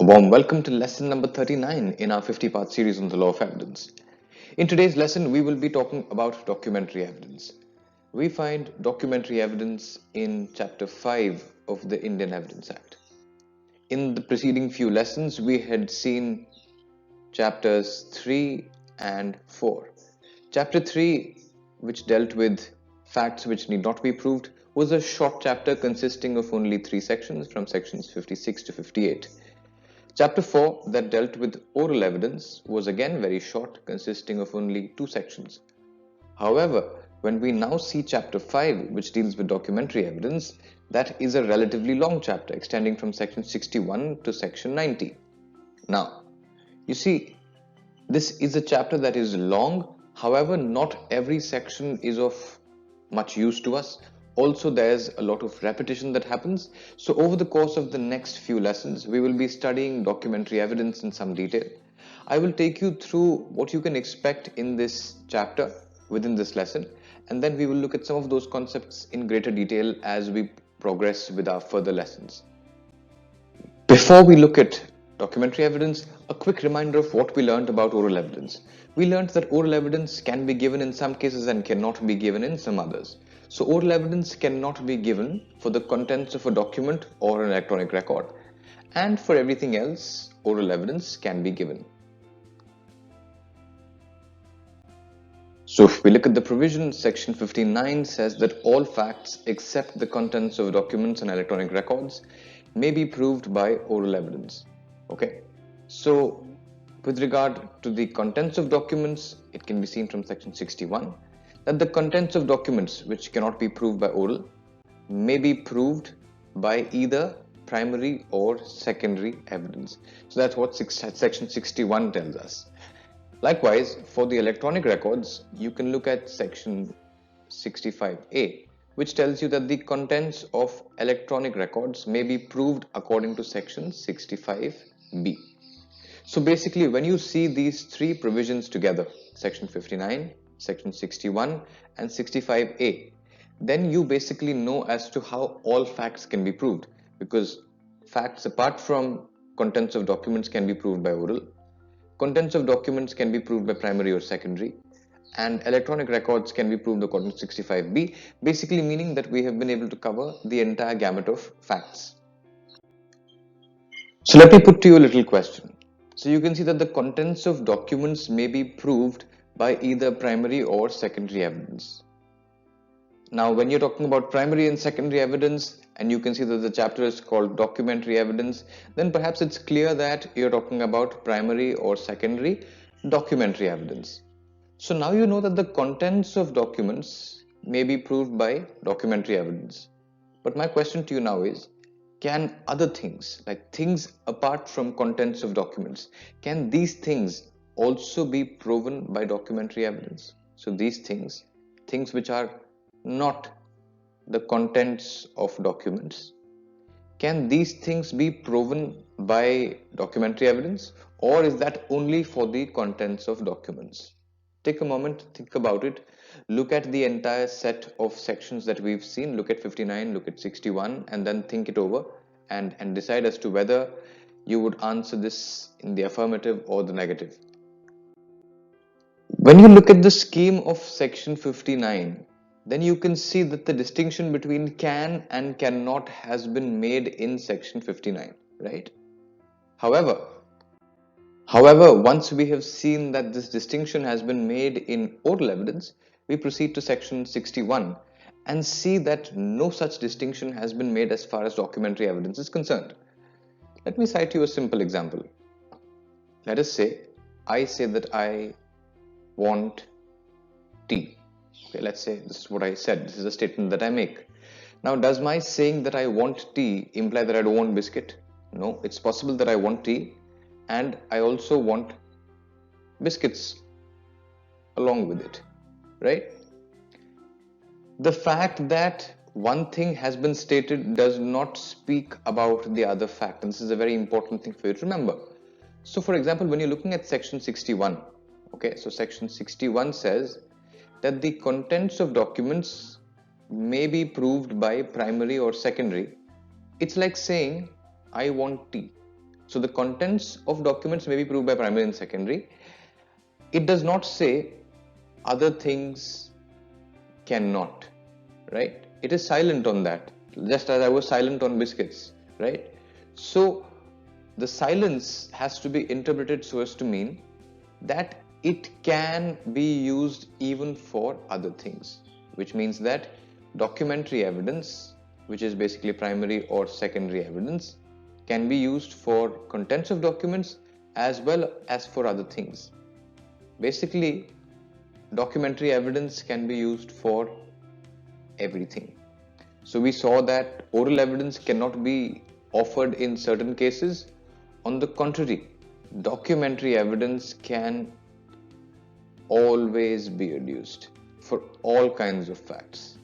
A warm welcome to lesson number 39 in our 50-part series on the law of evidence. In today's lesson, we will be talking about documentary evidence. We find documentary evidence in Chapter 5 of the Indian Evidence Act. In the preceding few lessons, we had seen Chapters 3 and 4. Chapter 3, which dealt with facts which need not be proved, was a short chapter consisting of only 3 sections from sections 56 to 58. Chapter 4, that dealt with oral evidence, was again very short, consisting of only 2 sections. However, when we now see Chapter 5, which deals with documentary evidence, that is a relatively long chapter, extending from section 61 to section 90. Now, you see, this is a chapter that is long, however, not every section is of much use to us. Also, there's a lot of repetition that happens. So over the course of the next few lessons, we will be studying documentary evidence in some detail. I will take you through what you can expect in this chapter within this lesson, and then we will look at some of those concepts in greater detail as we progress with our further lessons. Before we look at documentary evidence, a quick reminder of what we learned about oral evidence. We learned that oral evidence can be given in some cases and cannot be given in some others. So oral evidence cannot be given for the contents of a document or an electronic record, and for everything else, oral evidence can be given. So if we look at the provision, section 59 says that all facts except the contents of documents and electronic records may be proved by oral evidence. Okay, so with regard to the contents of documents, it can be seen from section 61 that the contents of documents which cannot be proved by oral may be proved by either primary or secondary evidence. So that's what section 61 tells us. Likewise, for the electronic records, you can look at section 65A, which tells you that the contents of electronic records may be proved according to section 65B. So basically, when you see these 3 provisions together, section 59, section 61 and 65A, then you basically know as to how all facts can be proved, because facts apart from contents of documents can be proved by oral, contents of documents can be proved by primary or secondary, and electronic records can be proved according to 65B, basically meaning that we have been able to cover the entire gamut of facts. So let me put to you a little question. So you can see that the contents of documents may be proved by either primary or secondary evidence. Now, when you're talking about primary and secondary evidence, and you can see that the chapter is called documentary evidence, then perhaps it's clear that you're talking about primary or secondary documentary evidence. So now you know that the contents of documents may be proved by documentary evidence. But my question to you now is, can other things, like things apart from contents of documents, can these things also be proven by documentary evidence? So these things which are not the contents of documents, can these things be proven by documentary evidence, or is that only for the contents of documents? Take a moment, think about it. Look at the entire set of sections that we've seen. Look at 59, look at 61, and then think it over and decide as to whether you would answer this in the affirmative or the negative. When you look at the scheme of section 59, then you can see that the distinction between can and cannot has been made in section 59, right? However, once we have seen that this distinction has been made in oral evidence, we proceed to section 61 and see that no such distinction has been made as far as documentary evidence is concerned. Let me cite you a simple example. Let us say, I say that I want tea. Okay, let's say this is what I said. This is a statement that I make. Now, does my saying that I want tea imply that I don't want biscuit? No, it's possible that I want tea and I also want biscuits along with it, right? The fact that one thing has been stated does not speak about the other fact, and this is a very important thing for you to remember. So for example, when you're looking at section 61, okay, so section 61 says that the contents of documents may be proved by primary or secondary. It's like saying I want tea. So the contents of documents may be proved by primary and secondary. It does not say other things cannot, right? It is silent on that, just as I was silent on biscuits, right? So the silence has to be interpreted so as to mean that it can be used even for other things, which means that documentary evidence, which is basically primary or secondary evidence, can be used for contents of documents as well as for other things. Basically, documentary evidence can be used for everything. So we saw that oral evidence cannot be offered in certain cases. On the contrary, documentary evidence can always be adduced for all kinds of facts,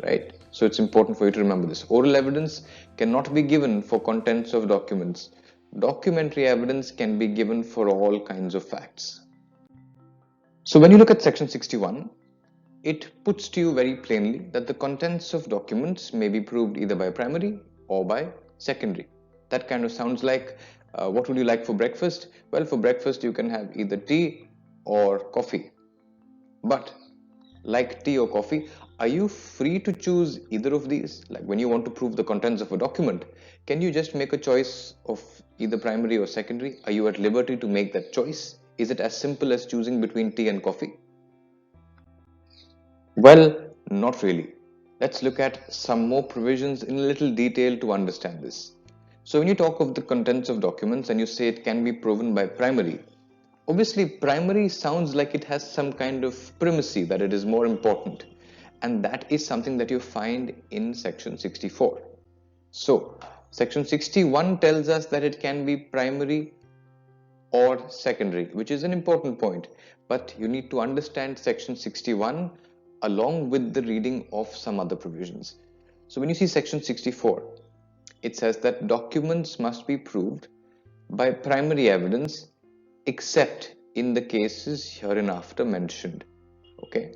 right? So it's important for you to remember this. Oral evidence cannot be given for contents of documents. Documentary evidence can be given for all kinds of facts. So when you look at section 61, it puts to you very plainly that the contents of documents may be proved either by primary or by secondary. That kind of sounds like, what would you like for breakfast? Well, for breakfast you can have either tea or coffee. But like tea or coffee, are you free to choose either of these? Like when you want to prove the contents of a document, can you just make a choice of either primary or secondary? Are you at liberty to make that choice? Is it as simple as choosing between tea and coffee? Well, not really. Let's look at some more provisions in a little detail to understand this. So when you talk of the contents of documents and you say it can be proven by primary, obviously primary sounds like it has some kind of primacy, that it is more important. And that is something that you find in section 64. So section 61 tells us that it can be primary or secondary, which is an important point. But you need to understand section 61 along with the reading of some other provisions. So when you see section 64, it says that documents must be proved by primary evidence except in the cases hereinafter mentioned. Okay.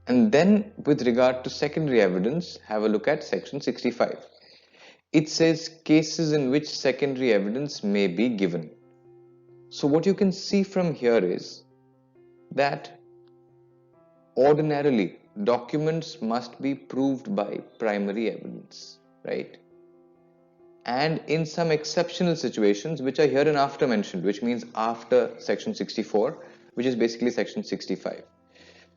And then with regard to secondary evidence, have a look at section 65. It says cases in which secondary evidence may be given. So what you can see from here is that ordinarily documents must be proved by primary evidence, right? And in some exceptional situations, which are hereinafter mentioned, which means after section 64, which is basically section 65.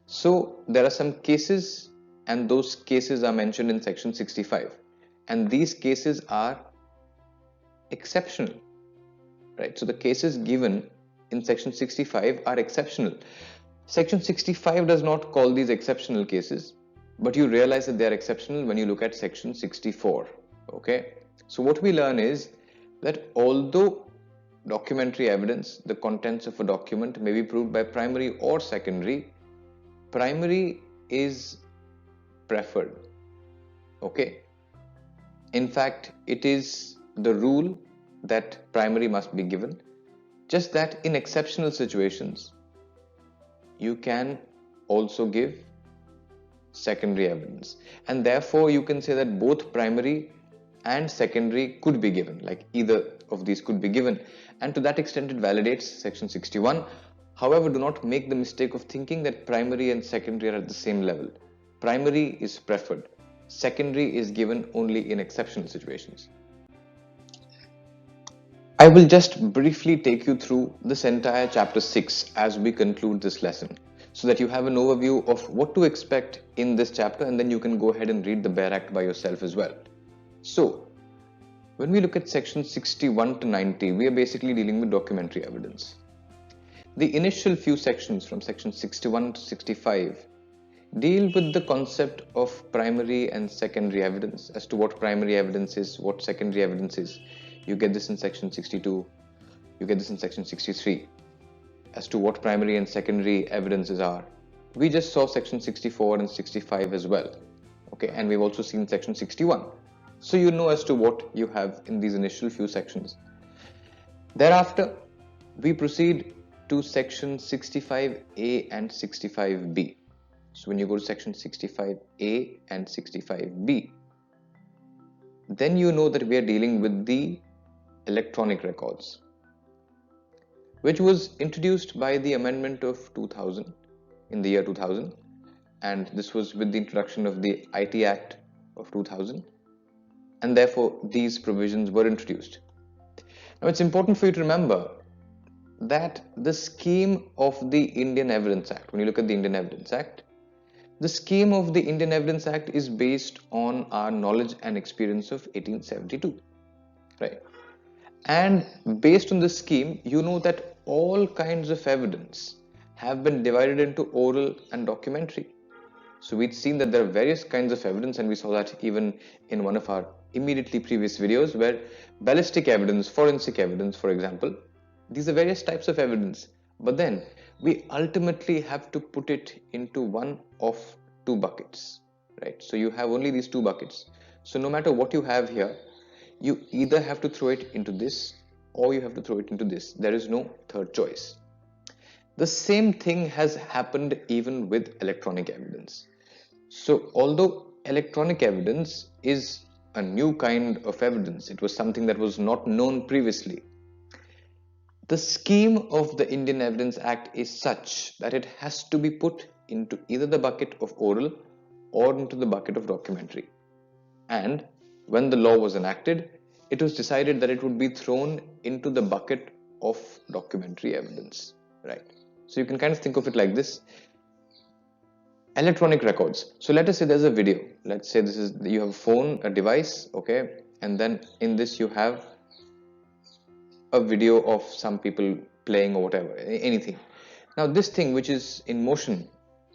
So there are some cases, and those cases are mentioned in section 65. And these cases are exceptional, right? So the cases given in section 65 are exceptional. Section 65 does not call these exceptional cases, but you realize that they are exceptional when you look at section 64. Okay. So what we learn is that although documentary evidence, the contents of a document, may be proved by primary or secondary, primary is preferred. Okay. In fact, it is the rule that primary must be given, just that in exceptional situations, you can also give secondary evidence. And therefore, you can say that both primary and secondary could be given, like either of these could be given. And to that extent, it validates section 61. However, do not make the mistake of thinking that primary and secondary are at the same level. Primary is preferred. Secondary is given only in exceptional situations. I will just briefly take you through this entire chapter 6 as we conclude this lesson, so that you have an overview of what to expect in this chapter, and then you can go ahead and read the Bare Act by yourself as well. So, when we look at section 61 to 90, we are basically dealing with documentary evidence. The initial few sections from section 61 to 65 deal with the concept of primary and secondary evidence, as to what primary evidence is, what secondary evidence is. You get this in section 62, you get this in section 63, as to what primary and secondary evidences are. We just saw section 64 and 65 as well. Okay, and we've also seen section 61. So you know as to what you have in these initial few sections. Thereafter, we proceed to section 65A and 65B. So when you go to section 65A and 65B, then you know that we are dealing with the electronic records, which was introduced by the amendment of 2000 in the year 2000, and this was with the introduction of the IT Act of 2000, and therefore these provisions were introduced. Now it's important for you to remember that the scheme of the Indian Evidence Act, when you look at the Indian Evidence Act, the scheme of the Indian Evidence Act is based on our knowledge and experience of 1872, right? And based on this scheme, you know that all kinds of evidence have been divided into oral and documentary. So we'd seen that there are various kinds of evidence, and we saw that even in one of our immediately previous videos, where ballistic evidence, forensic evidence, for example, these are various types of evidence. But then we ultimately have to put it into one of two buckets, right? So you have only these two buckets. So no matter what you have here, you either have to throw it into this or you have to throw it into this. There is no third choice. The same thing has happened even with electronic evidence. So although electronic evidence is a new kind of evidence, it was something that was not known previously. The scheme of the Indian Evidence Act is such that it has to be put into either the bucket of oral or into the bucket of documentary. And when the law was enacted, it was decided that it would be thrown into the bucket of documentary evidence, right? So you can kind of think of it like this. Electronic records. So let us say there's a video. Let's say this is, you have a phone, a device, okay? And then in this you have a video of some people playing or whatever, anything. Now this thing which is in motion,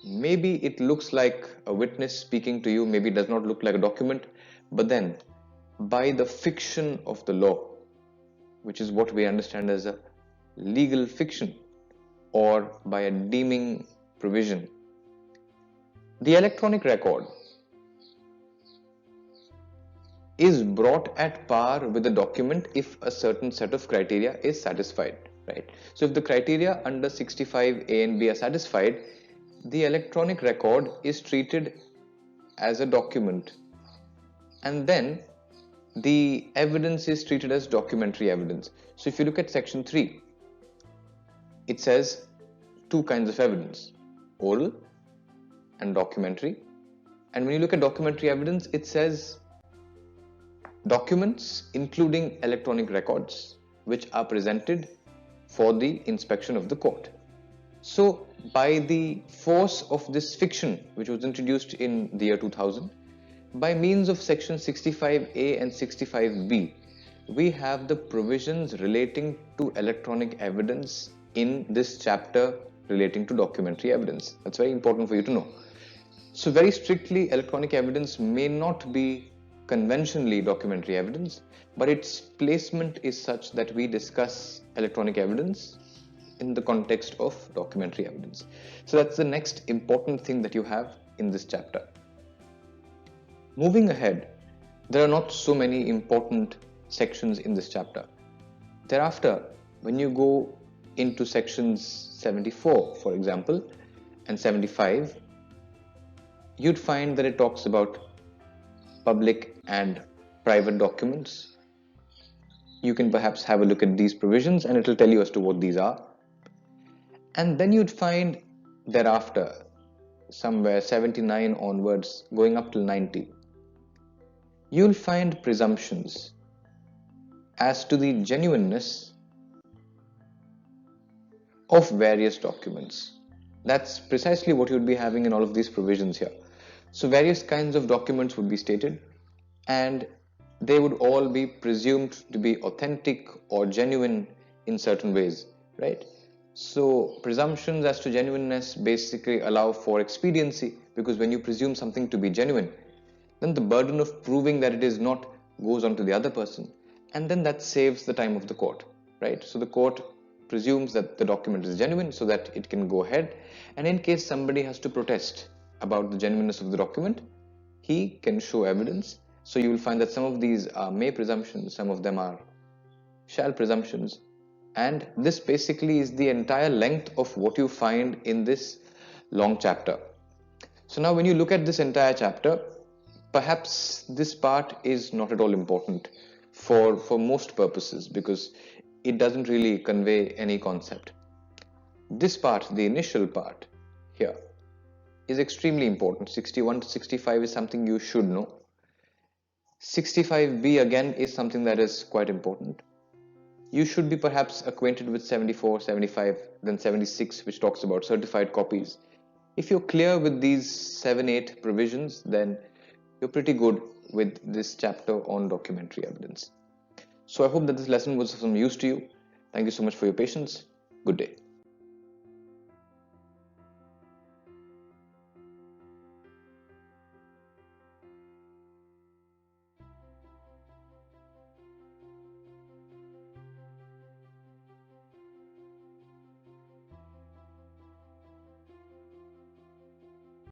maybe it looks like a witness speaking to you, maybe it does not look like a document, but then by the fiction of the law, which is what we understand as a legal fiction, or by a deeming provision, the electronic record is brought at par with the document if a certain set of criteria is satisfied, right? So if the criteria under 65A and B are satisfied, the electronic record is treated as a document, and then the evidence is treated as documentary evidence. So if you look at section 3, it says two kinds of evidence, oral and documentary. And when you look at documentary evidence, it says documents including electronic records which are presented for the inspection of the court. So by the force of this fiction, which was introduced in the year 2000, by means of section 65A and 65B, we have the provisions relating to electronic evidence in this chapter relating to documentary evidence. That's very important for you to know. So very strictly, electronic evidence may not be conventionally documentary evidence, but its placement is such that we discuss electronic evidence in the context of documentary evidence. So that's the next important thing that you have in this chapter. Moving ahead, there are not so many important sections in this chapter. Thereafter, when you go into sections 74, for example, and 75, you'd find that it talks about public and private documents. You can perhaps have a look at these provisions and it will tell you as to what these are. And then you'd find thereafter, somewhere 79 onwards, going up till 90, you'll find presumptions as to the genuineness of various documents. That's precisely what you'd be having in all of these provisions here. So various kinds of documents would be stated, and they would all be presumed to be authentic or genuine in certain ways, right? So presumptions as to genuineness basically allow for expediency, because when you presume something to be genuine, then the burden of proving that it is not goes on to the other person, and then that saves the time of the court, right? So the court presumes that the document is genuine so that it can go ahead, and in case somebody has to protest about the genuineness of the document, he can show evidence. So you will find that some of these are may presumptions, some of them are shall presumptions, and this basically is the entire length of what you find in this long chapter. So now when you look at this entire chapter, perhaps this part is not at all important for most purposes because it doesn't really convey any concept. This part, the initial part here, is extremely important. 61 to 65 is something you should know. 65B again is something that is quite important. You should be perhaps acquainted with 74, 75, then 76, which talks about certified copies. If you're clear with these 7-8 provisions, then you're pretty good with this chapter on documentary evidence. So I hope that this lesson was of some use to you. Thank you so much for your patience. Good day.